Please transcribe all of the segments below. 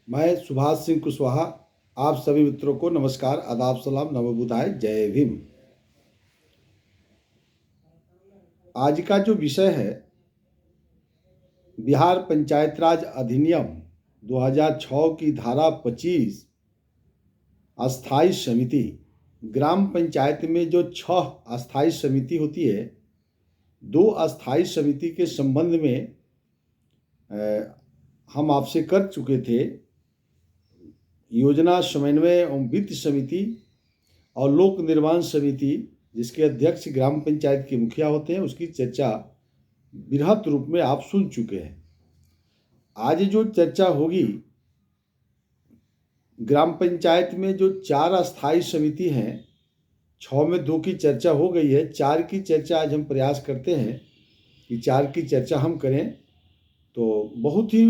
मैं सुभाष सिंह कुशवाहा आप सभी मित्रों को नमस्कार, आदाब, सलाम, नमो बुधाय, जय भीम। आज का जो विषय है बिहार पंचायत राज अधिनियम 2006 की धारा 25 अस्थाई समिति। ग्राम पंचायत में जो 6 अस्थाई समिति होती है, 2 अस्थाई समिति के संबंध में हम आपसे कर चुके थे। योजना समन्वय एवं वित्त समिति और लोक निर्माण समिति, जिसके अध्यक्ष ग्राम पंचायत के मुखिया होते हैं, उसकी चर्चा बृहत रूप में आप सुन चुके हैं। आज जो चर्चा होगी, ग्राम पंचायत में जो 4 अस्थाई समिति हैं, 6 में 2 की चर्चा हो गई है, 4 की चर्चा आज हम प्रयास करते हैं कि 4 की चर्चा हम करें। तो बहुत ही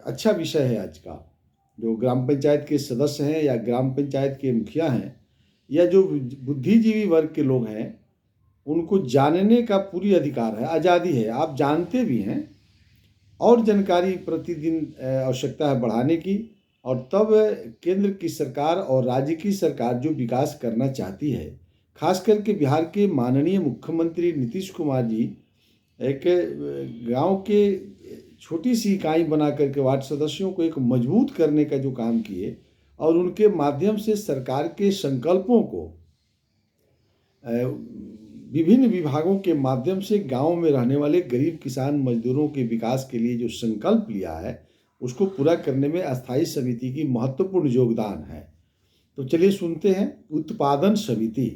अच्छा विषय है आज का। जो ग्राम पंचायत के सदस्य हैं या ग्राम पंचायत के मुखिया हैं या जो बुद्धिजीवी वर्ग के लोग हैं, उनको जानने का पूरी अधिकार है, आज़ादी है। आप जानते भी हैं और जानकारी प्रतिदिन आवश्यकता है बढ़ाने की। और तब केंद्र की सरकार और राज्य की सरकार जो विकास करना चाहती है, खास करके बिहार के माननीय मुख्यमंत्री नीतीश कुमार जी एक गांव के छोटी सी इकाई बना करके वार्ड सदस्यों को एक मजबूत करने का जो काम किए और उनके माध्यम से सरकार के संकल्पों को विभिन्न विभागों के माध्यम से गांव में रहने वाले गरीब किसान मजदूरों के विकास के लिए जो संकल्प लिया है, उसको पूरा करने में अस्थाई समिति की महत्वपूर्ण योगदान है। तो चलिए सुनते हैं। उत्पादन समिति।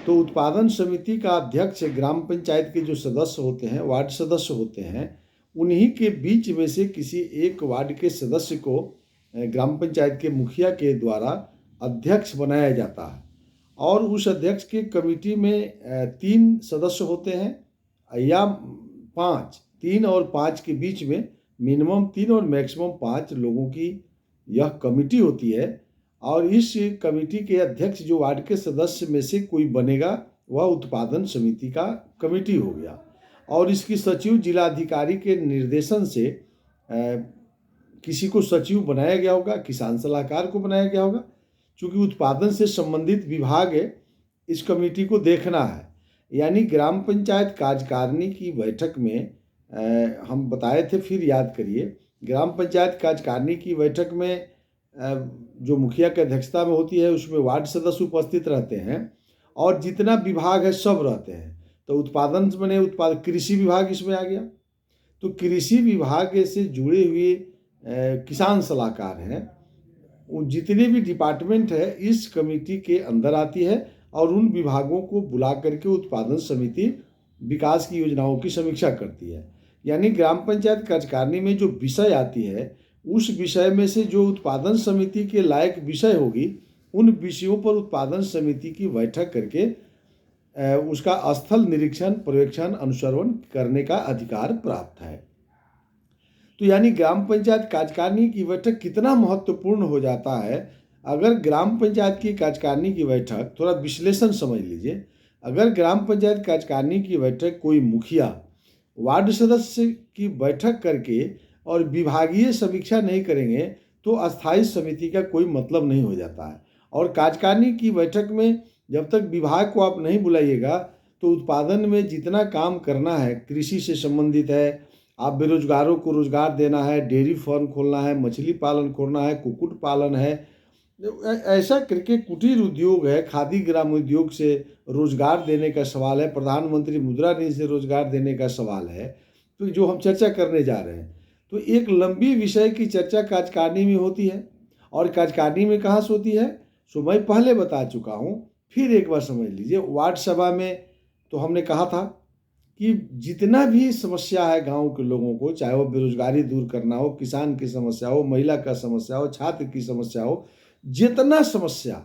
तो उत्पादन समिति का अध्यक्ष ग्राम पंचायत के जो सदस्य होते हैं, वार्ड सदस्य होते हैं, उन्हीं के बीच में से किसी एक वार्ड के सदस्य को ग्राम पंचायत के मुखिया के द्वारा अध्यक्ष बनाया जाता है। और उस अध्यक्ष के कमेटी में 3 सदस्य होते हैं या 5, 3 और 5 के बीच में मिनिमम 3 और मैक्सिमम 5 लोगों की यह कमेटी होती है। और इस कमेटी के अध्यक्ष जो वार्ड के सदस्य में से कोई बनेगा, वह उत्पादन समिति का कमेटी हो गया। और इसकी सचिव जिलाधिकारी के निर्देशन से किसी को सचिव बनाया गया होगा, किसान सलाहकार को बनाया गया होगा। चूँकि उत्पादन से संबंधित विभाग इस कमेटी को देखना है। यानी ग्राम पंचायत कार्यकारिणी की बैठक में हम बताए थे, फिर याद करिए। ग्राम पंचायत कार्यकारिणी की बैठक में जो मुखिया की अध्यक्षता में होती है, उसमें वार्ड सदस्य उपस्थित रहते हैं और जितना विभाग है सब रहते हैं। तो उत्पादन बने कृषि विभाग इसमें आ गया। तो कृषि विभाग से जुड़े हुए किसान सलाहकार हैं, जितने भी डिपार्टमेंट है इस कमेटी के अंदर आती है और उन विभागों को बुला करके उत्पादन समिति विकास की योजनाओं की समीक्षा करती है। यानी ग्राम पंचायत कार्यकारिणी में जो विषय आती है, उस विषय में से जो उत्पादन समिति के लायक विषय होगी, उन विषयों पर उत्पादन समिति की बैठक करके उसका स्थल निरीक्षण, पर्यवेक्षण, अनुसरण करने का अधिकार प्राप्त है। तो यानी ग्राम पंचायत कार्यकारिणी की बैठक कितना महत्वपूर्ण हो जाता है। अगर ग्राम पंचायत की कार्यकारिणी की बैठक, थोड़ा विश्लेषण समझ लीजिए, अगर ग्राम पंचायत कार्यकारिणी की बैठक कोई मुखिया वार्ड सदस्य की बैठक करके और विभागीय समीक्षा नहीं करेंगे तो अस्थाई समिति का कोई मतलब नहीं हो जाता है। और कार्यकारिणी की बैठक में जब तक विभाग को आप नहीं बुलाइएगा, तो उत्पादन में जितना काम करना है, कृषि से संबंधित है, आप बेरोजगारों को रोजगार देना है, डेयरी फार्म खोलना है, मछली पालन खोलना है, कुक्कुट पालन है, ऐसा करके कुटीर उद्योग है, खादी ग्राम उद्योग से रोजगार देने का सवाल है, प्रधानमंत्री मुद्रा ऋण से रोजगार देने का सवाल है। तो जो हम चर्चा करने जा रहे हैं, तो एक लंबी विषय की चर्चा कार्यकारिणी में होती है। और कार्यकारिणी में कहाँ से होती है, सो मैं पहले बता चुका हूँ, फिर एक बार समझ लीजिए। वार्ड सभा में तो हमने कहा था कि जितना भी समस्या है गांव के लोगों को, चाहे वो बेरोजगारी दूर करना हो, किसान की समस्या हो, महिला का समस्या हो, छात्र की समस्या हो, जितना समस्या,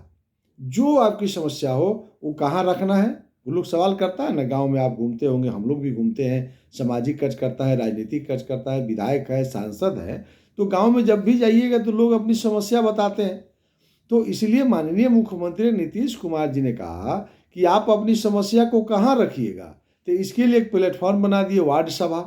जो आपकी समस्या हो, वो कहाँ रखना है। वो लोग सवाल करता है ना, गांव में आप घूमते होंगे, हम लोग भी घूमते हैं, सामाजिक कार्य करता है, राजनीतिक कार्य करता है, विधायक है, सांसद है। तो गांव में जब भी जाइएगा तो लोग अपनी समस्या बताते हैं। तो इसलिए माननीय मुख्यमंत्री नीतीश कुमार जी ने कहा कि आप अपनी समस्या को कहाँ रखिएगा। तो इसके लिए एक प्लेटफॉर्म बना दिए, वार्ड सभा।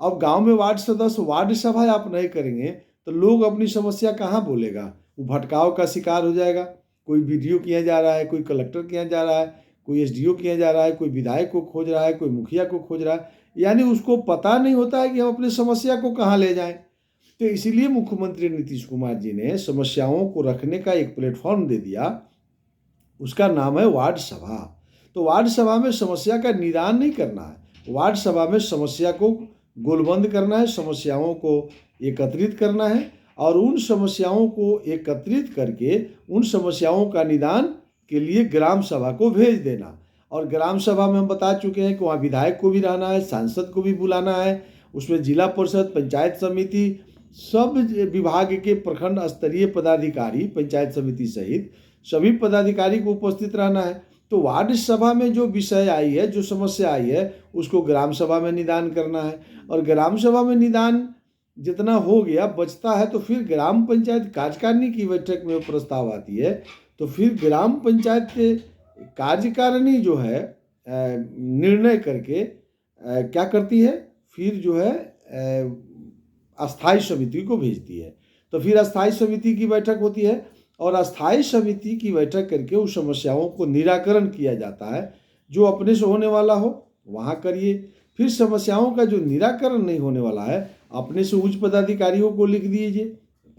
अब गांव में वार्ड सदस्य वार्ड सभा आप नहीं करेंगे तो लोग अपनी समस्या कहाँ बोलेगा? वो भटकाव का शिकार हो जाएगा। कोई वीडियो किया जा रहा है, कोई कलेक्टर किया जा रहा है, कोई एसडीओ किया जा रहा है, कोई विधायक को खोज रहा है, कोई मुखिया को खोज रहा है, यानी उसको पता नहीं होता है कि हम अपनी समस्या को कहाँ ले जाएं। तो इसीलिए मुख्यमंत्री नीतीश कुमार जी ने समस्याओं को रखने का एक प्लेटफॉर्म दे दिया, उसका नाम है वार्ड सभा। तो वार्ड सभा में समस्या का निदान नहीं करना है, वार्ड सभा में समस्या को गोलबंद करना है, समस्याओं को एकत्रित करना है और उन समस्याओं को एकत्रित करके उन समस्याओं का निदान के लिए ग्राम सभा को भेज देना। और ग्राम सभा में हम बता चुके हैं कि वहाँ विधायक को भी रहना है, सांसद को भी बुलाना है, उसमें जिला परिषद, पंचायत समिति, सब विभाग के प्रखंड स्तरीय पदाधिकारी, पंचायत समिति सहित सभी पदाधिकारी को उपस्थित रहना है। तो वार्ड सभा में जो विषय आई है, जो समस्या आई है, उसको ग्राम सभा में निदान करना है। और ग्राम सभा में निदान जितना हो गया बचता है तो फिर ग्राम पंचायत कार्यकारिणी की बैठक में प्रस्ताव आती है, तो फिर ग्राम पंचायत के कार्यकारिणी जो है निर्णय करके क्या करती है, फिर जो है अस्थाई समिति को भेजती है। तो फिर अस्थाई समिति की बैठक होती है और अस्थाई समिति की बैठक करके उस समस्याओं को निराकरण किया जाता है। जो अपने से होने वाला हो वहाँ करिए, फिर समस्याओं का जो निराकरण नहीं होने वाला है अपने से उच्च पदाधिकारियों को लिख दीजिए,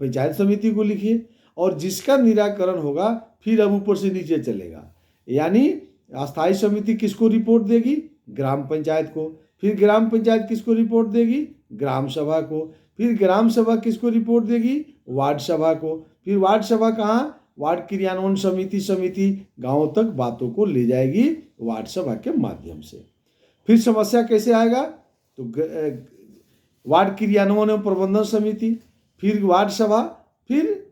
पंचायत समिति को लिखिए, और जिसका निराकरण होगा फिर अब ऊपर से नीचे चलेगा। यानी अस्थाई समिति किसको रिपोर्ट देगी? ग्राम पंचायत को। फिर ग्राम पंचायत किसको रिपोर्ट देगी? ग्राम सभा को। फिर ग्राम सभा किसको रिपोर्ट देगी? वार्ड सभा को। फिर वार्ड सभा कहाँ? वार्ड क्रियान्वयन समिति गाँव तक बातों को ले जाएगी वार्ड सभा के माध्यम से। फिर समस्या कैसे आएगा? तो वार्ड क्रियान्वयन एवं प्रबंधन समिति, फिर वार्ड सभा, फिर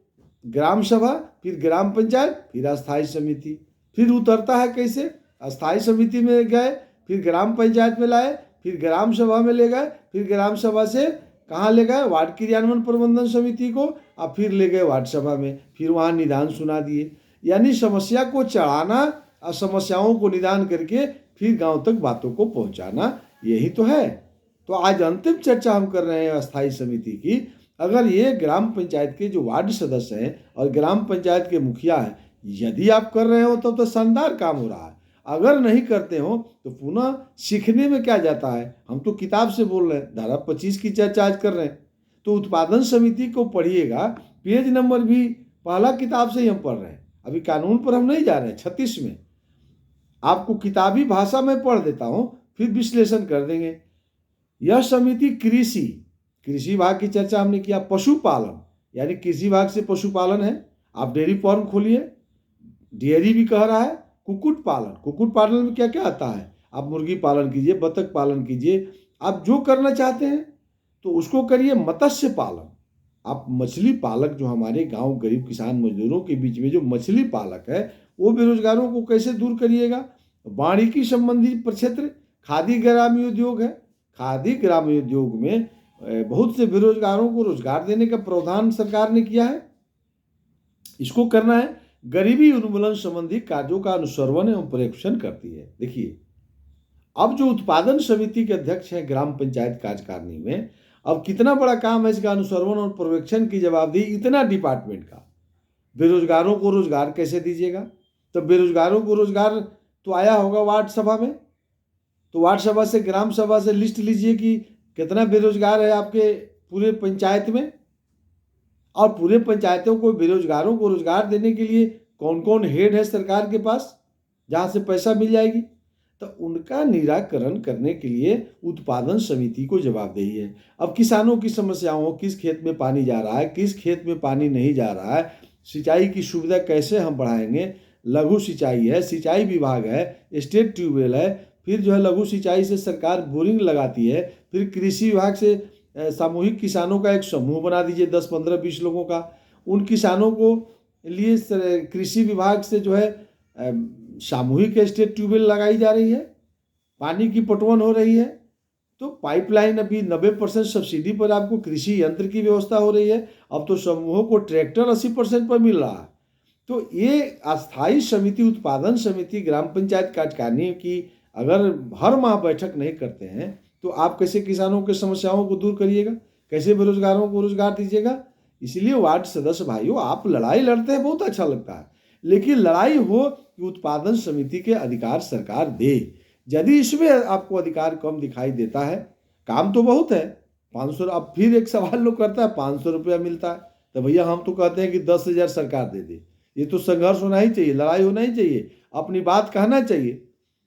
ग्राम सभा, फिर ग्राम पंचायत, फिर अस्थाई समिति। फिर उतरता है कैसे? अस्थाई समिति में गए, फिर ग्राम पंचायत में लाए, फिर ग्राम सभा में ले गए, फिर ग्राम सभा से कहाँ ले गए? वार्ड क्रियान्वयन प्रबंधन समिति को, और फिर ले गए वार्ड सभा में, फिर वहाँ निदान सुना दिए। यानी समस्या को चढ़ाना और समस्याओं को निदान करके फिर गांव तक बातों को पहुंचाना, यही तो है। तो आज अंतिम चर्चा हम कर रहे हैं अस्थाई समिति की। अगर ये ग्राम पंचायत के जो वार्ड सदस्य हैं और ग्राम पंचायत के मुखिया हैं, यदि आप कर रहे हो तो शानदार काम हो रहा है। अगर नहीं करते हो तो पुनः सीखने में क्या जाता है? हम तो किताब से बोल रहे हैं, धारा 25 की चर्चा आज कर रहे हैं। तो उत्पादन समिति को पढ़िएगा, पेज नंबर भी पहला किताब से ही हम पढ़ रहे हैं, अभी कानून पर हम नहीं जा रहे हैं। 36 में आपको किताबी भाषा में पढ़ देता हूँ, फिर विश्लेषण कर देंगे। यह समिति कृषि विभाग की चर्चा हमने किया, पशुपालन यानी कृषि विभाग से पशुपालन है, आप डेयरी फार्म खोलिए, डेयरी भी कह रहा है, कुक्कुट पालन में क्या क्या आता है? आप मुर्गी पालन कीजिए, बतख पालन कीजिए, आप जो करना चाहते हैं तो उसको करिए। मत्स्य पालन, आप मछली पालक, जो हमारे गांव गरीब किसान मजदूरों के बीच में जो मछली पालक है, वो बेरोजगारों को कैसे दूर करिएगा? वानिकी संबंधी प्रक्षेत्र, खादी ग्रामीण उद्योग है, खादी ग्रामीण उद्योग में बहुत से बेरोजगारों को रोजगार देने का प्रावधान सरकार ने किया है, इसको करना है। गरीबी उन्मूलन संबंधी कार्यों का अनुश्रवण एवं पर्यवेक्षण करती है। देखिए, अब जो उत्पादन समिति के अध्यक्ष हैं ग्राम पंचायत कार्यकारिणी में, अब कितना बड़ा काम है इसका अनुश्रवण और पर्यवेक्षण की जवाबदेही इतना डिपार्टमेंट का। बेरोजगारों को रोजगार कैसे दीजिएगा? तो बेरोजगारों को रोजगार तो आया होगा वार्ड सभा में, तो वार्ड सभा से, ग्राम सभा से लिस्ट लीजिए कि कितना बेरोजगार है आपके पूरे पंचायत में, और पूरे पंचायतों को बेरोजगारों को रोजगार देने के लिए कौन कौन हेड है सरकार के पास जहाँ से पैसा मिल जाएगी। तो उनका निराकरण करने के लिए उत्पादन समिति को जवाबदेही है। अब किसानों की समस्याओं, किस खेत में पानी जा रहा है, किस खेत में पानी नहीं जा रहा है, सिंचाई की सुविधा कैसे हम बढ़ाएंगे, लघु सिंचाई है, सिंचाई विभाग है, स्टेट ट्यूबवेल है, फिर जो है लघु सिंचाई से सरकार बोरिंग लगाती है, फिर कृषि विभाग से सामूहिक किसानों का एक समूह बना दीजिए 10, 15, 20 लोगों का। उन किसानों को लिए कृषि विभाग से जो है सामूहिक स्टेट ट्यूबवेल लगाई जा रही है, पानी की पटवन हो रही है, तो पाइपलाइन अभी 90% सब्सिडी पर आपको कृषि यंत्र की व्यवस्था हो रही है। अब तो समूहों को ट्रैक्टर 80% पर मिल रहा है। तो ये अस्थाई समिति, उत्पादन समिति ग्राम पंचायत कार्यकारिणी की अगर हर माह बैठक नहीं करते हैं तो आप कैसे किसानों की समस्याओं को दूर करिएगा? कैसे बेरोजगारों को रोजगार दीजिएगा? इसलिए वार्ड सदस्य भाइयों, आप लड़ाई लड़ते हैं, बहुत अच्छा लगता है, लेकिन लड़ाई हो कि उत्पादन समिति के अधिकार सरकार दे। यदि इसमें आपको अधिकार कम दिखाई देता है, काम तो बहुत है, 500, अब फिर एक सवाल लोग करता है 500 रुपया मिलता है, तो भैया हम तो कहते हैं कि 10,000 सरकार दे दे। ये तो संघर्ष होना ही चाहिए, लड़ाई होना ही चाहिए, अपनी बात कहना चाहिए।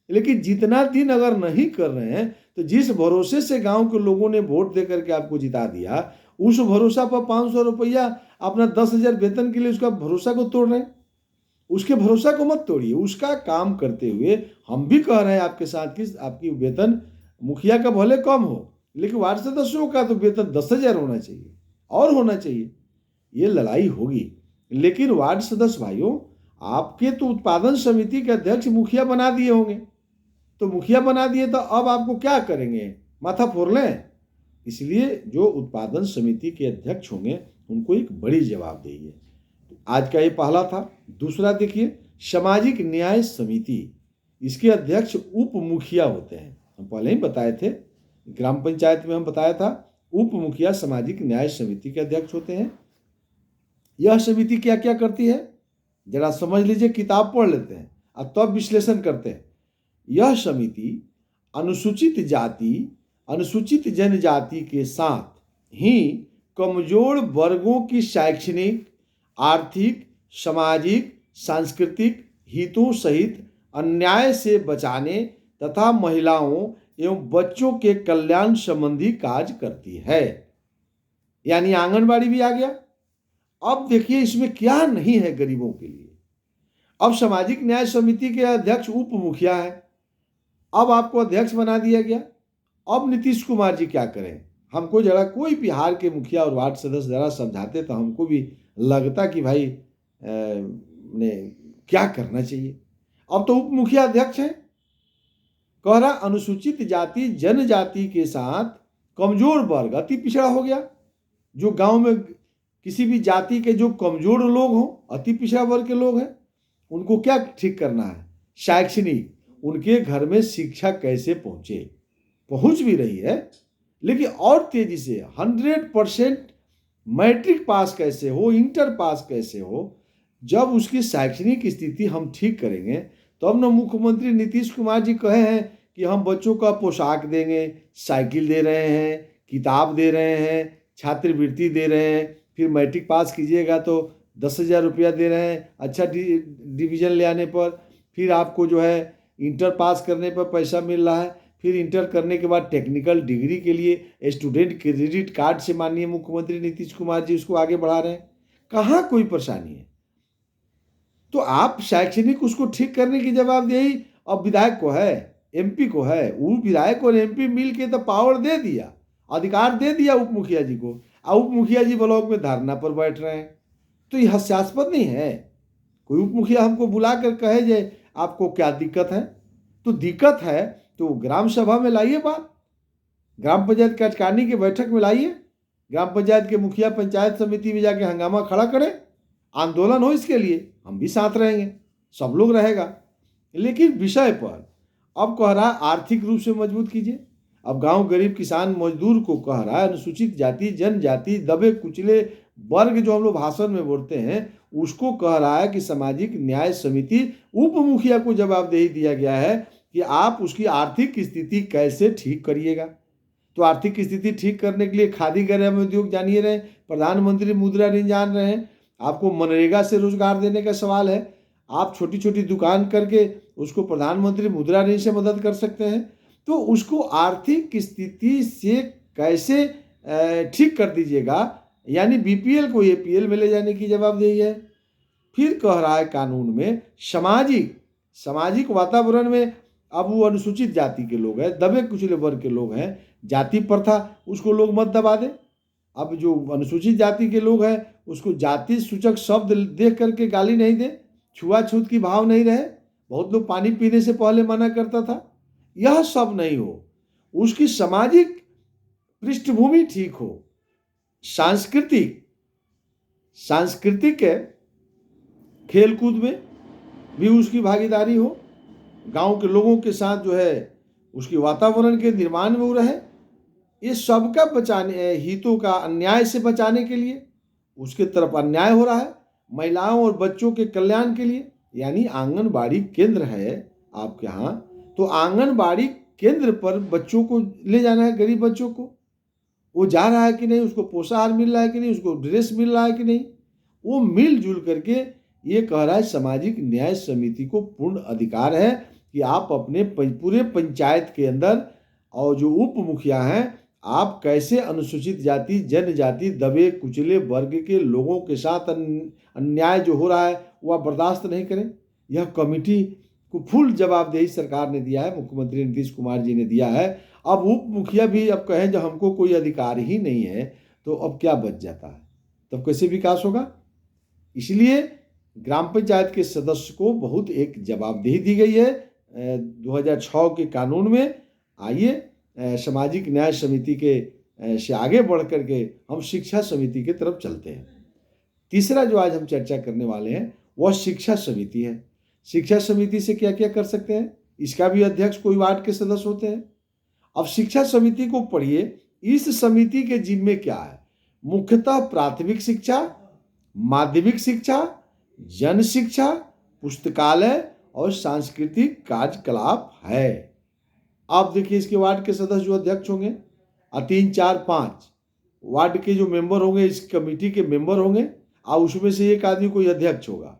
लेकिन जितना दिन अगर नहीं कर रहे हैं, तो जिस भरोसे से गांव के लोगों ने वोट दे करके आपको जिता दिया, उस भरोसा पर 500 रुपया अपना 10,000 वेतन के लिए उसका भरोसा को तोड़ रहे हैं। उसके भरोसा को मत तोड़िए, उसका काम करते हुए हम भी कह रहे हैं आपके साथ कि आपकी वेतन मुखिया का भले कम हो, लेकिन वार्ड सदस्यों का तो वेतन 10,000 होना चाहिए और होना चाहिए। ये लड़ाई होगी। लेकिन वार्ड सदस्य भाइयों, आपके तो उत्पादन समिति के अध्यक्ष मुखिया बना दिए होंगे, तो मुखिया बना दिए तो अब आपको क्या करेंगे, माथा फोड़ लें? इसलिए जो उत्पादन समिति के अध्यक्ष होंगे उनको एक बड़ी जवाबदेही है। आज का ये पहला था। दूसरा देखिए, सामाजिक न्याय समिति, इसके अध्यक्ष उप मुखिया होते हैं। हम पहले ही बताए थे, ग्राम पंचायत में हम बताया था, उप मुखिया सामाजिक न्याय समिति के अध्यक्ष होते हैं। यह समिति क्या क्या करती है, जरा समझ लीजिए, किताब पढ़ लेते हैं और तब विश्लेषण करते हैं। यह समिति अनुसूचित जाति, अनुसूचित जनजाति के साथ ही कमजोर वर्गों की शैक्षणिक, आर्थिक, सामाजिक, सांस्कृतिक हितों सहित अन्याय से बचाने तथा महिलाओं एवं बच्चों के कल्याण संबंधी कार्य करती है। यानी आंगनबाड़ी भी आ गया। अब देखिए इसमें क्या नहीं है गरीबों के लिए। अब सामाजिक न्याय समिति के अध्यक्ष उप मुखिया है, अब आपको अध्यक्ष बना दिया गया। अब नीतीश कुमार जी क्या करें? हमको जरा कोई बिहार के मुखिया और वार्ड सदस्य जरा समझाते तो हमको भी लगता कि भाई ने क्या करना चाहिए। अब तो उप मुखिया अध्यक्ष है, कह रहा अनुसूचित जाति जनजाति के साथ कमजोर वर्ग, अति पिछड़ा हो गया। जो गांव में किसी भी जाति के जो कमजोर लोग हों, अति पिछड़ा वर्ग के लोग हैं, उनको क्या ठीक करना है? शैक्षणिक, उनके घर में शिक्षा कैसे पहुंचे, पहुंच भी रही है, लेकिन और तेजी से 100% मैट्रिक पास कैसे हो, इंटर पास कैसे हो। जब उसकी शैक्षणिक स्थिति हम ठीक करेंगे तब न मुख्यमंत्री नीतीश कुमार जी कहे हैं कि हम बच्चों का पोशाक देंगे, साइकिल दे रहे हैं, किताब दे रहे हैं, छात्रवृत्ति दे रहे हैं, फिर मैट्रिक पास कीजिएगा तो 10,000 रुपया दे रहे हैं अच्छा डिवीजन ले आने पर, फिर आपको जो है इंटर पास करने पर पैसा मिल रहा है, फिर इंटर करने के बाद टेक्निकल डिग्री के लिए स्टूडेंट क्रेडिट कार्ड से माननीय मुख्यमंत्री नीतीश कुमार जी उसको आगे बढ़ा रहे हैं। कहाँ कोई परेशानी है? तो आप शैक्षणिक उसको ठीक करने की जवाबदेही अब विधायक को है, एमपी को है। वो विधायक और एमपी मिल के तो पावर दे दिया, अधिकार दे दिया उप मुखिया जी को, और उप मुखिया जी ब्लॉक में धरना पर बैठ रहे हैं। तो यह हास्यास्पद नहीं है? कोई उप मुखिया हमको बुला कर कहे जे आपको क्या दिक्कत है, तो दिक्कत है तो ग्राम सभा में लाइए बात, ग्राम पंचायत कार्यकारिणी की बैठक में लाइए, ग्राम पंचायत के मुखिया पंचायत समिति में जाके हंगामा खड़ा करें, आंदोलन हो इसके लिए, हम भी साथ रहेंगे, सब लोग रहेगा। लेकिन विषय पर अब कह रहा है आर्थिक रूप से मजबूत कीजिए। अब गांव गरीब किसान मजदूर को कह रहा है अनुसूचित जाति जनजाति दबे कुचले वर्ग जो हम लोग भाषण में बोलते हैं, उसको कह रहा है कि सामाजिक न्याय समिति उप मुखिया को जवाबदेही दिया गया है कि आप उसकी आर्थिक स्थिति कैसे ठीक करिएगा। तो आर्थिक स्थिति ठीक करने के लिए खादी ग्राम उद्योग जानिए रहे, प्रधानमंत्री मुद्रा ऋण जान रहे हैं, आपको मनरेगा से रोजगार देने का सवाल है, आप छोटी छोटी दुकान करके उसको प्रधानमंत्री मुद्रा ऋण से मदद कर सकते हैं। तो उसको आर्थिक स्थिति से कैसे ठीक कर दीजिएगा, यानी बीपीएल को एपीएल में ले जाने की जवाबदेही है। फिर कह रहा है कानून में सामाजिक वातावरण में अब वो अनुसूचित जाति के लोग हैं, दबे कुचले वर्ग के लोग हैं, जाति प्रथा उसको लोग मत दबा दें। अब जो अनुसूचित जाति के लोग हैं उसको जाति सूचक शब्द देख करके गाली नहीं दे, छुआछूत की भाव नहीं रहे। बहुत लोग पानी पीने से पहले मना करता था, यह सब नहीं हो, उसकी सामाजिक पृष्ठभूमि ठीक हो, सांस्कृतिक खेलकूद में भी उसकी भागीदारी हो, गांव के लोगों के साथ जो है उसके वातावरण के निर्माण में वो रहे। ये सबका बचाने हितों का अन्याय से बचाने के लिए उसके तरफ अन्याय हो रहा है, महिलाओं और बच्चों के कल्याण के लिए, यानी आंगनबाड़ी केंद्र है आपके यहाँ, तो आंगनबाड़ी केंद्र पर बच्चों को ले जाना है, गरीब बच्चों को। वो जा रहा है कि नहीं, उसको पोषाहार मिल रहा है कि नहीं, उसको ड्रेस मिल रहा है कि नहीं, वो मिलजुल करके ये कह रहा है सामाजिक न्याय समिति को पूर्ण अधिकार है कि आप अपने पूरे पंचायत के अंदर और जो उप मुखिया हैं, आप कैसे अनुसूचित जाति जनजाति दबे कुचले वर्ग के लोगों के साथ अन्याय जो हो रहा है वह बर्दाश्त नहीं करें। यह कमेटी को फुल जवाबदेही सरकार ने दिया है, मुख्यमंत्री नीतीश कुमार जी ने दिया है। अब उप मुखिया भी अब कहें जो हमको कोई अधिकार ही नहीं है, तो अब क्या बच जाता है, तब कैसे विकास होगा। इसलिए ग्राम पंचायत के सदस्य को बहुत एक जवाबदेही दी गई है 2006 के कानून में। आइए सामाजिक न्याय समिति के से आगे बढ़ करके हम शिक्षा समिति की तरफ चलते हैं। तीसरा जो आज हम चर्चा करने वाले हैं वह शिक्षा समिति है। शिक्षा समिति से क्या क्या कर सकते हैं, इसका भी अध्यक्ष कोई वार्ड के सदस्य होते हैं। अब शिक्षा समिति को पढ़िए, इस समिति के जिम्मे क्या है, मुख्यतः प्राथमिक शिक्षा, माध्यमिक शिक्षा, जन शिक्षा, पुस्तकालय और सांस्कृतिक कार्यकलाप है। आप देखिए इसके वार्ड के सदस्य जो अध्यक्ष होंगे, 3, 4, 5 वार्ड के जो मेंबर होंगे, इस कमेटी के मेंबर होंगे, और उसमें से एक आदमी कोई अध्यक्ष होगा।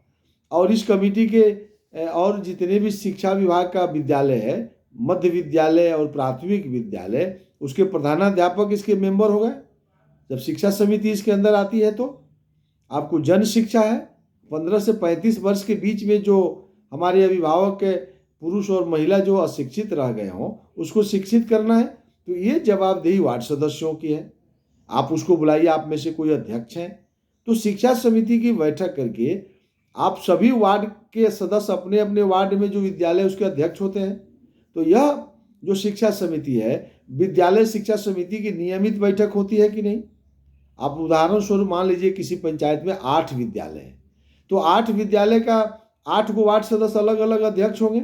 और इस कमेटी के और जितने भी शिक्षा विभाग का विद्यालय है, मध्य विद्यालय और प्राथमिक विद्यालय, उसके प्रधानाध्यापक इसके मेंबर हो गए। जब शिक्षा समिति इसके अंदर आती है तो आपको जन शिक्षा है, 15 से 35 वर्ष के बीच में जो हमारे अभिभावक के पुरुष और महिला जो अशिक्षित रह गए हों उसको शिक्षित करना है, तो ये जवाबदेही वार्ड सदस्यों की है। आप उसको बुलाइए, आप में से कोई अध्यक्ष हैं तो शिक्षा समिति की बैठक करके आप सभी वार्ड के सदस्य अपने अपने वार्ड में जो विद्यालय उसके अध्यक्ष होते हैं, तो यह जो शिक्षा समिति है, विद्यालय शिक्षा समिति की नियमित बैठक होती है कि नहीं। आप उदाहरण स्वरूप मान लीजिए किसी पंचायत में 8 विद्यालय है, तो 8 विद्यालय का 8 को वार्ड सदस्य अलग अलग अध्यक्ष होंगे,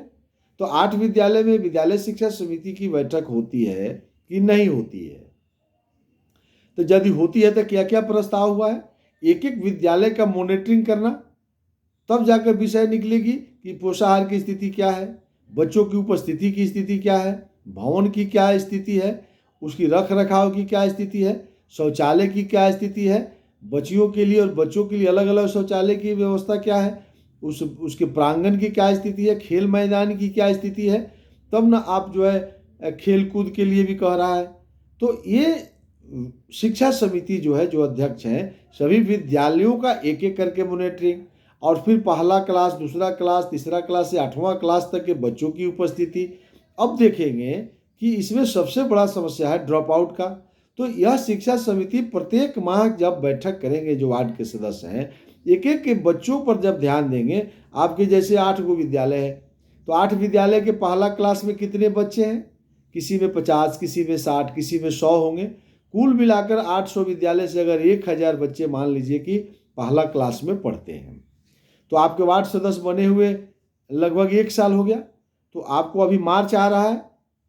तो 8 विद्यालय में विद्यालय शिक्षा समिति की बैठक होती है कि नहीं होती है। तो यदि होती है तो क्या क्या प्रस्ताव हुआ है, एक एक विद्यालय का मॉनिटरिंग करना, तब जाकर विषय निकलेगी कि पोषाहार की स्थिति क्या है, बच्चों की उपस्थिति की स्थिति क्या है, भवन की क्या स्थिति है, उसकी रख रखाव की क्या स्थिति है, शौचालय की क्या स्थिति है, बच्चियों के लिए और बच्चों के लिए अलग अलग शौचालय की व्यवस्था क्या है, उसके प्रांगण की क्या स्थिति है, खेल मैदान की क्या स्थिति है, तब ना आप जो है खेल कूद के लिए भी कह रहा है। तो ये शिक्षा समिति जो है, जो अध्यक्ष हैं, सभी विद्यालयों का एक एक करके मॉनिटरिंग, और फिर पहला क्लास, दूसरा क्लास, तीसरा क्लास से 8वां क्लास तक के बच्चों की उपस्थिति। अब देखेंगे कि इसमें सबसे बड़ा समस्या है ड्रॉप आउट का। तो यह शिक्षा समिति प्रत्येक माह जब बैठक करेंगे, जो वार्ड के सदस्य हैं, एक एक के बच्चों पर जब ध्यान देंगे, आपके जैसे 8 गो विद्यालय है, तो 8 विद्यालय के पहला क्लास में कितने बच्चे हैं, किसी में 50, किसी में 60, किसी में 100 होंगे। कुल मिलाकर 800 विद्यालय से अगर 1000 बच्चे मान लीजिए कि पहला क्लास में पढ़ते हैं, तो आपके वार्ड सदस्य बने हुए लगभग 1 साल हो गया। तो आपको अभी मार्च आ रहा है,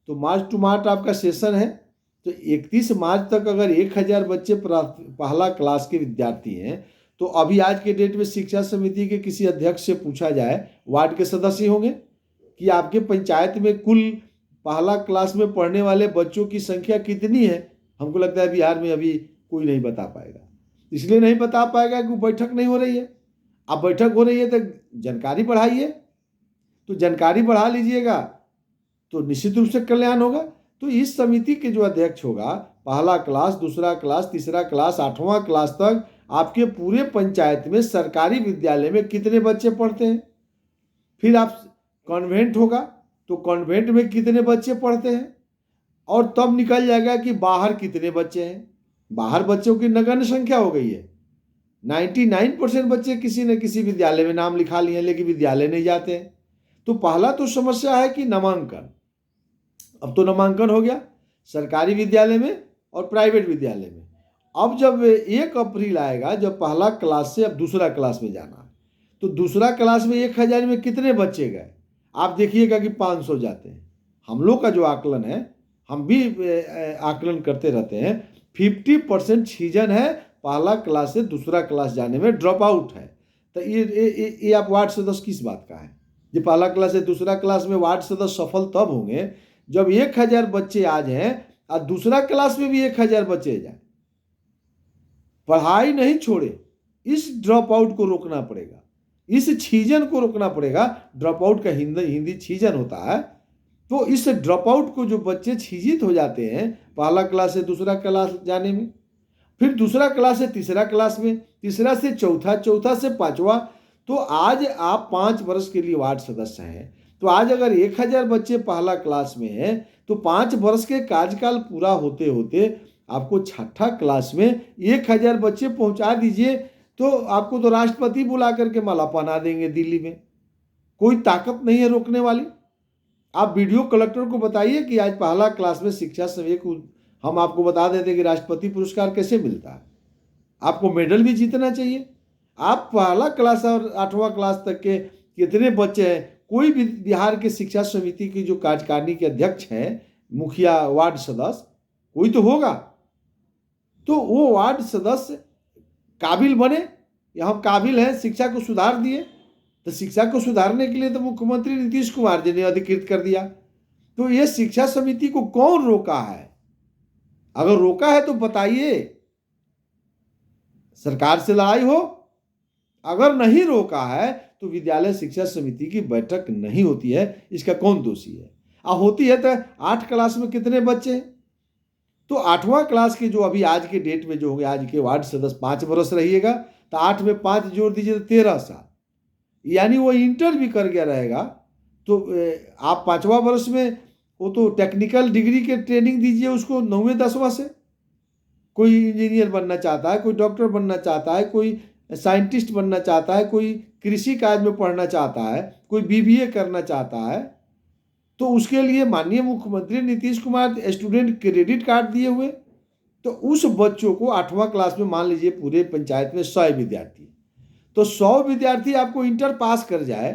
तो मार्च टू मार्च आपका सेशन है, तो 31 मार्च तक अगर 1000 बच्चे पहला क्लास के विद्यार्थी हैं, तो अभी आज के डेट में शिक्षा समिति के किसी अध्यक्ष से पूछा जाए, वार्ड के सदस्य होंगे, कि आपके पंचायत में कुल पहला क्लास में पढ़ने वाले बच्चों की संख्या कितनी है, हमको लगता है बिहार में अभी कोई नहीं बता पाएगा। इसलिए नहीं बता पाएगा कि बैठक नहीं हो रही है। अब बैठक हो रही है तो जानकारी बढ़ाइए, तो जानकारी बढ़ा लीजिएगा तो निश्चित रूप से कल्याण होगा। तो इस समिति के जो अध्यक्ष होगा, पहला क्लास, दूसरा क्लास, तीसरा क्लास, 8वां क्लास तक आपके पूरे पंचायत में सरकारी विद्यालय में कितने बच्चे पढ़ते हैं। फिर आप कॉन्वेंट होगा तो कॉन्वेंट में कितने बच्चे पढ़ते हैं, और तब निकल जाएगा कि बाहर कितने बच्चे हैं। बाहर बच्चों की नगण्य संख्या हो गई है। 99% बच्चे किसी न किसी विद्यालय में नाम लिखा लिए, लेकिन विद्यालय नहीं जाते हैं। तो पहला तो समस्या है कि नामांकन। अब तो नामांकन हो गया सरकारी विद्यालय में और प्राइवेट विद्यालय में। अब जब 1 अप्रैल आएगा, जब पहला क्लास से अब दूसरा क्लास में जाना है, तो दूसरा क्लास में 1000 में कितने बच्चे गए, आप देखिएगा कि 500 जाते हैं। हम लोग का जो आकलन है, हम भी आकलन करते रहते हैं, 50% सीजन है पहला क्लास से दूसरा क्लास जाने में ड्रॉप आउट है। तो ये आप वार्ड सदस्य किस बात का है? जो पहला क्लास से दूसरा क्लास में वार्ड सदस्य सफल तब होंगे जब 1000 बच्चे आ जाएं और दूसरा क्लास में भी 1000 बच्चे जाए, पढ़ाई नहीं छोड़े। इस ड्रॉप आउट को रोकना पड़ेगा, इस छीजन को रोकना पड़ेगा। ड्रॉप आउट का हिंदी छीजन होता है। तो इस ड्रॉप आउट को जो बच्चे छीजित हो जाते हैं पहला क्लास से दूसरा क्लास जाने में, फिर दूसरा क्लास से तीसरा क्लास में, तीसरा से चौथा, चौथा से पांचवा, तो आज आप 5 वर्ष के लिए वार्ड सदस्य हैं। तो आज अगर 1000 बच्चे पहला क्लास में हैं तो 5 वर्ष के कार्यकाल पूरा होते होते आपको छठा क्लास में 1000 बच्चे पहुंचा दीजिए, तो आपको तो राष्ट्रपति बुला करके माला पहना देंगे दिल्ली में। कोई ताकत नहीं है रोकने वाली। आप वीडियो कलेक्टर को बताइए कि आज पहला क्लास में शिक्षा सेवक को हम आपको बता देते कि राष्ट्रपति पुरस्कार कैसे मिलता है, आपको मेडल भी जीतना चाहिए। आप पहला क्लास और 8वां क्लास तक के कितने बच्चे हैं, कोई भी बिहार के शिक्षा समिति की जो कार्यकारिणी के अध्यक्ष हैं, मुखिया, वार्ड सदस्य, कोई तो होगा। तो वो वार्ड सदस्य काबिल बने, या हम काबिल हैं, शिक्षा को सुधार दिए। तो शिक्षा को सुधारने के लिए तो मुख्यमंत्री नीतीश कुमार जी ने अधिकृत कर दिया। तो ये शिक्षा समिति को कौन रोका है? अगर रोका है तो बताइए, सरकार से लड़ाई हो। अगर नहीं रोका है तो विद्यालय शिक्षा समिति की बैठक नहीं होती है, इसका कौन दोषी है? अब होती है तो 8 क्लास में कितने बच्चे हैं? तो 8वां क्लास के जो अभी आज के डेट में जो होंगे, आज के वार्ड सदस्य 5 वर्ष रहिएगा, तो 8 में 5 जोड़ दीजिए तो 13 साल, यानी वो इंटर भी कर गया रहेगा। तो आप 5वां वर्ष में वो तो टेक्निकल डिग्री के ट्रेनिंग दीजिए उसको 9वें 10वां से। कोई इंजीनियर बनना चाहता है, कोई डॉक्टर बनना चाहता है, कोई साइंटिस्ट बनना चाहता है, कोई कृषि कार्य में पढ़ना चाहता है, कोई बीबीए करना चाहता है, तो उसके लिए माननीय मुख्यमंत्री Nitish Kumar student credit card दिए हुए। तो उस बच्चों को 8वां क्लास में मान लीजिए पूरे पंचायत में 100 विद्यार्थी, तो 100 विद्यार्थी आपको इंटर पास कर जाए,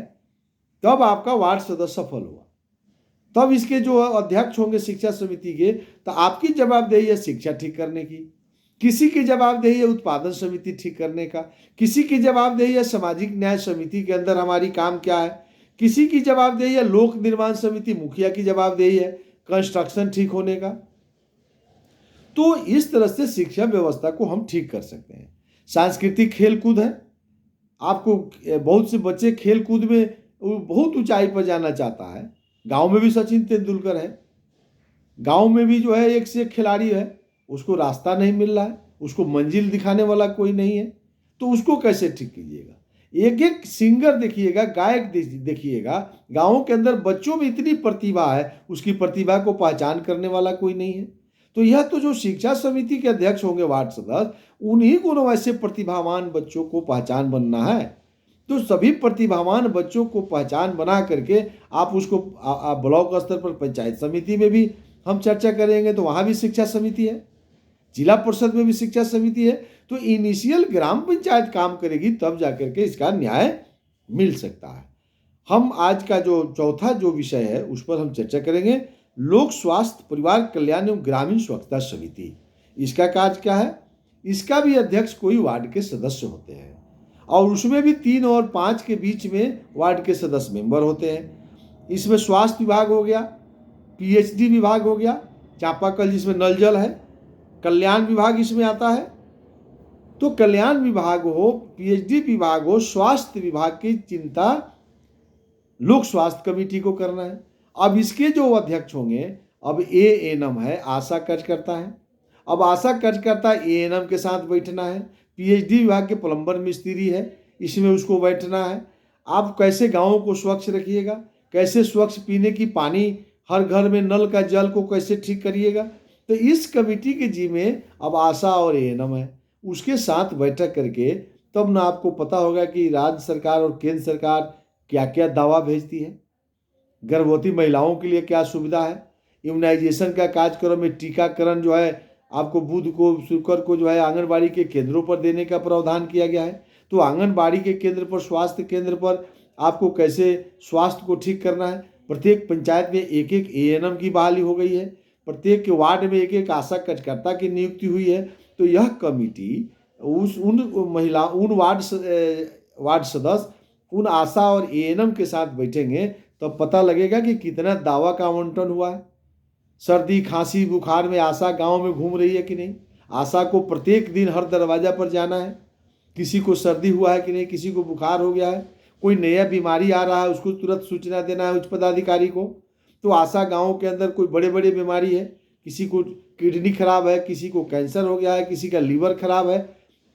तब आपका वार्ड सदस्य सफल हुआ। तब इसके जो अध्यक्ष होंगे शिक्षा समिति के, तो आपकी जवाबदेही है शिक्षा ठीक करने की, किसी की जवाबदेही है उत्पादन समिति ठीक करने का, किसी की जवाबदेही है सामाजिक न्याय समिति के अंदर हमारी काम क्या है, किसी की जवाबदेही है लोक निर्माण समिति, मुखिया की जवाबदेही है कंस्ट्रक्शन ठीक होने का। तो इस तरह से शिक्षा व्यवस्था को हम ठीक कर सकते हैं। सांस्कृतिक खेल कूद है, आपको बहुत से बच्चे खेल कूद में बहुत ऊंचाई पर जाना चाहता है। गांव में भी सचिन तेंदुलकर है, गांव में भी जो है एक से एक खिलाड़ी है, उसको रास्ता नहीं मिल रहा है, उसको मंजिल दिखाने वाला कोई नहीं है, तो उसको कैसे ठीक कीजिएगा? एक एक सिंगर देखिएगा, गायक देखिएगा, गाँव के अंदर बच्चों में इतनी प्रतिभा है, उसकी प्रतिभा को पहचान करने वाला कोई नहीं है। तो यह तो जो शिक्षा समिति के अध्यक्ष होंगे वार्ड सदस्य, उन्हीं को वैसे प्रतिभावान बच्चों को पहचान बनना है। तो सभी प्रतिभावान बच्चों को पहचान बना करके आप उसको ब्लॉक स्तर पर पंचायत समिति में भी हम चर्चा करेंगे, तो वहाँ भी शिक्षा समिति है, जिला परिषद में भी शिक्षा समिति है। तो इनिशियल ग्राम पंचायत काम करेगी, तब जाकर के इसका न्याय मिल सकता है। हम आज का जो चौथा जो विषय है उस पर हम चर्चा करेंगे, लोक स्वास्थ्य परिवार कल्याण एवं ग्रामीण स्वच्छता समिति। इसका कार्य क्या है? इसका भी अध्यक्ष कोई वार्ड के सदस्य होते हैं, और उसमें भी 3 और 5 के बीच में वार्ड के सदस्य मेंबर होते हैं। इसमें स्वास्थ्य विभाग हो गया, पीएचडी विभाग हो गया, चापाकल जिसमें नल जल है, कल्याण विभाग इसमें आता है। तो कल्याण विभाग हो, पीएचडी विभाग हो, स्वास्थ्य विभाग की चिंता लोक स्वास्थ्य कमेटी को करना है। अब इसके जो अध्यक्ष होंगे, अब एएनएम है, आशा कार्यकर्ता है, अब आशा कार्यकर्ता एएनएम के साथ बैठना है। पीएचडी विभाग के प्लम्बर मिस्त्री है, इसमें उसको बैठना है। आप कैसे गाँवों को स्वच्छ रखिएगा, कैसे स्वच्छ पीने की पानी, हर घर में नल का जल को कैसे ठीक करिएगा, तो इस कमेटी के जिम्मे अब आशा और एएनएम है। उसके साथ बैठक करके तब ना आपको पता होगा कि राज्य सरकार और केंद्र सरकार क्या क्या दावा भेजती है, गर्भवती महिलाओं के लिए क्या सुविधा है, इम्यूनाइजेशन का कार्यक्रम में टीकाकरण जो है आपको बुध को शुक्र को जो है आंगनबाड़ी के केंद्रों पर देने का प्रावधान किया गया है। तो आंगनबाड़ी के केंद्र पर, स्वास्थ्य केंद्र पर आपको कैसे स्वास्थ्य को ठीक करना है। प्रत्येक पंचायत में एक एक एएनएम की बहाली हो गई है, प्रत्येक के वार्ड में एक एक आशा कार्यकर्ता की नियुक्ति हुई है। तो यह कमेटी उस उन महिला उन वार्ड सदस्य उन आशा और एएनएम के साथ बैठेंगे तो पता लगेगा कि कितना दावा का आवंटन हुआ है। सर्दी खांसी बुखार में आशा गांव में घूम रही है कि नहीं, आशा को प्रत्येक दिन हर दरवाजा पर जाना है, किसी को सर्दी हुआ है कि नहीं, किसी को बुखार हो गया है, कोई नया बीमारी आ रहा है उसको तुरंत सूचना देना है उच्च पदाधिकारी को। तो आशा गाँव के अंदर कोई बड़े बड़े बीमारी है, किसी को किडनी खराब है, किसी को कैंसर हो गया है, किसी का लीवर खराब है,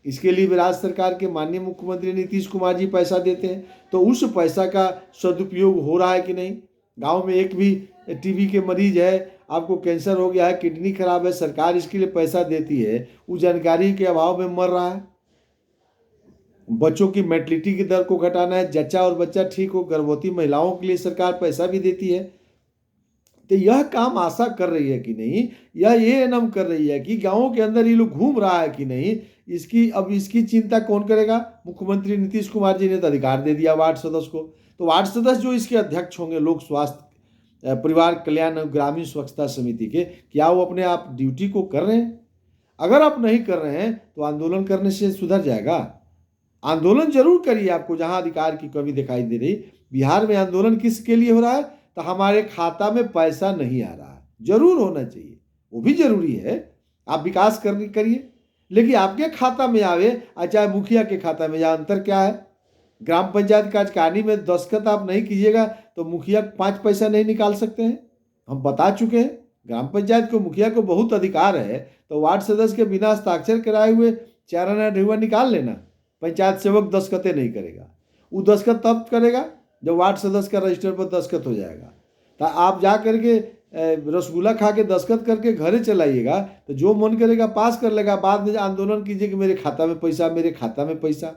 इसके लिए भी राज्य सरकार के माननीय मुख्यमंत्री नीतीश कुमार जी पैसा देते हैं। तो उस पैसा का सदुपयोग हो रहा है कि नहीं। गांव में एक भी टीबी के मरीज है, आपको कैंसर हो गया है, किडनी खराब है, सरकार इसके लिए पैसा देती है, उस जानकारी के अभाव में मर रहा है। बच्चों की मोर्टेलिटी की दर को घटाना है, जच्चा और बच्चा ठीक हो, गर्भवती महिलाओं के लिए सरकार पैसा भी देती है। तो यह काम आशा कर रही है कि नहीं, यह एएनएम कर रही है कि गाँवों के अंदर ये लोग घूम रहा है कि नहीं, इसकी चिंता कौन करेगा। मुख्यमंत्री नीतीश कुमार जी ने तो अधिकार दे दिया वार्ड सदस्य को। तो वार्ड सदस्य जो इसके अध्यक्ष होंगे लोक स्वास्थ्य परिवार कल्याण ग्रामीण स्वच्छता समिति के, क्या वो अपने आप ड्यूटी को कर रहे हैं। अगर आप नहीं कर रहे हैं तो आंदोलन करने से सुधर जाएगा। आंदोलन जरूर करिए, आपको जहां अधिकार की कमी दिखाई दे रही। बिहार में आंदोलन किसके लिए हो रहा है, तो हमारे खाता में पैसा नहीं आ रहा है, जरूर होना चाहिए, वो भी जरूरी है। आप विकास करिए, लेकिन आपके खाता में आवे चाहे मुखिया के खाता में, यहाँ अंतर क्या है। ग्राम पंचायत कार्यकारिणी में दस्तखत आप नहीं कीजिएगा तो मुखिया 5 पैसा नहीं निकाल सकते हैं। हम बता चुके हैं, ग्राम पंचायत को मुखिया को बहुत अधिकार है। तो वार्ड सदस्य के बिना हस्ताक्षर कराए हुए 4 आना ढेउआ निकाल लेना, पंचायत सेवक दस्तखतें नहीं करेगा। वो दस्तखत तब करेगा जब वार्ड सदस्य का रजिस्टर पर दस्तखत हो जाएगा। तो आप जा करके रसगुल्ला खा के दस्तखत करके घरे चलाइएगा तो जो मन करेगा पास कर लेगा, बाद में आंदोलन कीजिए कि मेरे खाता में पैसा, मेरे खाता में पैसा।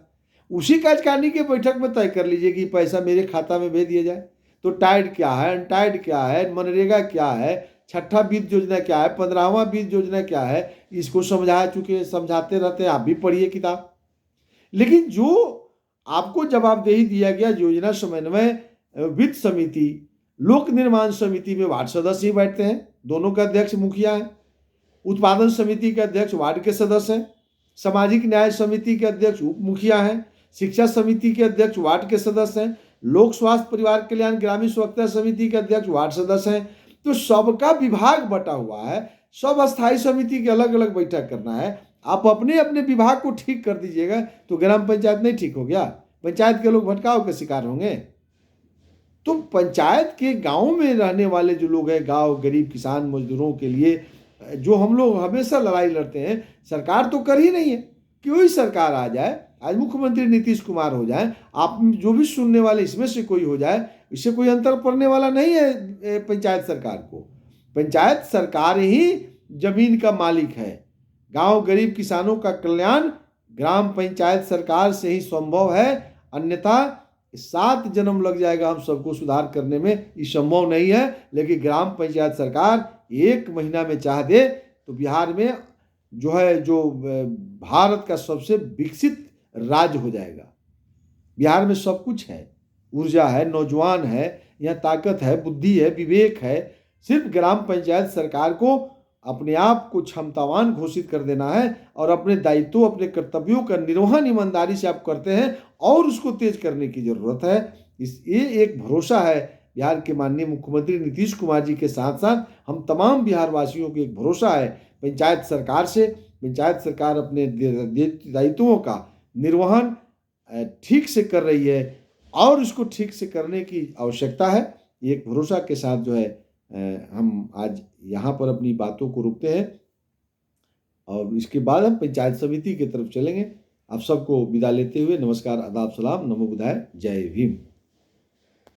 उसी कार्यकारिणी के बैठक में तय कर लीजिए कि पैसा मेरे खाता में भेज दिया जाए। तो टाइड क्या है, अनटाइड क्या है, मनरेगा क्या है, छठा वित्त योजना क्या है, 15वां वित्त योजना क्या है, इसको समझाते रहते हैं। आप भी पढ़िए किताब। लेकिन जो आपको जवाबदेही दिया गया, योजना समन्वय वित्त समिति लोक निर्माण समिति में वार्ड सदस्य ही बैठते हैं, दोनों का अध्यक्ष मुखिया है। उत्पादन समिति के अध्यक्ष वार्ड के सदस्य हैं। सामाजिक न्याय समिति के अध्यक्ष उप मुखिया हैं। शिक्षा समिति के अध्यक्ष वार्ड के सदस्य हैं। लोक स्वास्थ्य परिवार कल्याण ग्रामीण स्वच्छता समिति के अध्यक्ष वार्ड सदस्य हैं। तो सबका विभाग बटा हुआ है, सब अस्थायी समिति की अलग अलग बैठक करना है। आप अपने अपने विभाग को ठीक कर दीजिएगा तो ग्राम पंचायत नहीं ठीक हो गया, पंचायत के लोग भटकाव के शिकार होंगे। तो पंचायत के गांव में रहने वाले जो लोग हैं, गांव गरीब किसान मजदूरों के लिए जो हम लोग हमेशा लड़ाई लड़ते हैं, सरकार तो कर ही नहीं है। कोई सरकार आ जाए, आज मुख्यमंत्री नीतीश कुमार हो जाए, आप जो भी सुनने वाले इसमें से कोई हो जाए, इससे कोई अंतर पड़ने वाला नहीं है पंचायत सरकार को। पंचायत सरकार ही जमीन का मालिक है। गांव गरीब किसानों का कल्याण ग्राम पंचायत सरकार से ही संभव है, अन्यथा 7 जन्म लग जाएगा हम सबको सुधार करने में, ये संभव नहीं है। लेकिन ग्राम पंचायत सरकार 1 महीना में चाह दे तो बिहार में जो भारत का सबसे विकसित राज्य हो जाएगा। बिहार में सब कुछ है, ऊर्जा है, नौजवान है, यहाँ ताकत है, बुद्धि है, विवेक है। सिर्फ ग्राम पंचायत सरकार को अपने आप को क्षमतावान घोषित कर देना है और अपने दायित्व अपने कर्तव्यों का निर्वहन ईमानदारी से आप करते हैं और उसको तेज करने की जरूरत है। ये एक भरोसा है बिहार के माननीय मुख्यमंत्री नीतीश कुमार जी के साथ साथ हम तमाम बिहार वासियों को एक भरोसा है पंचायत सरकार से। पंचायत सरकार अपने दायित्वों का निर्वहन ठीक से कर रही है और उसको ठीक से करने की आवश्यकता है। एक भरोसा के साथ जो है हम आज यहाँ पर अपनी बातों को रुकते हैं और इसके बाद हम पंचायत समिति की तरफ चलेंगे। आप सबको विदा लेते हुए नमस्कार, आदाब, सलाम, नमो बुद्धाय, जय भीम।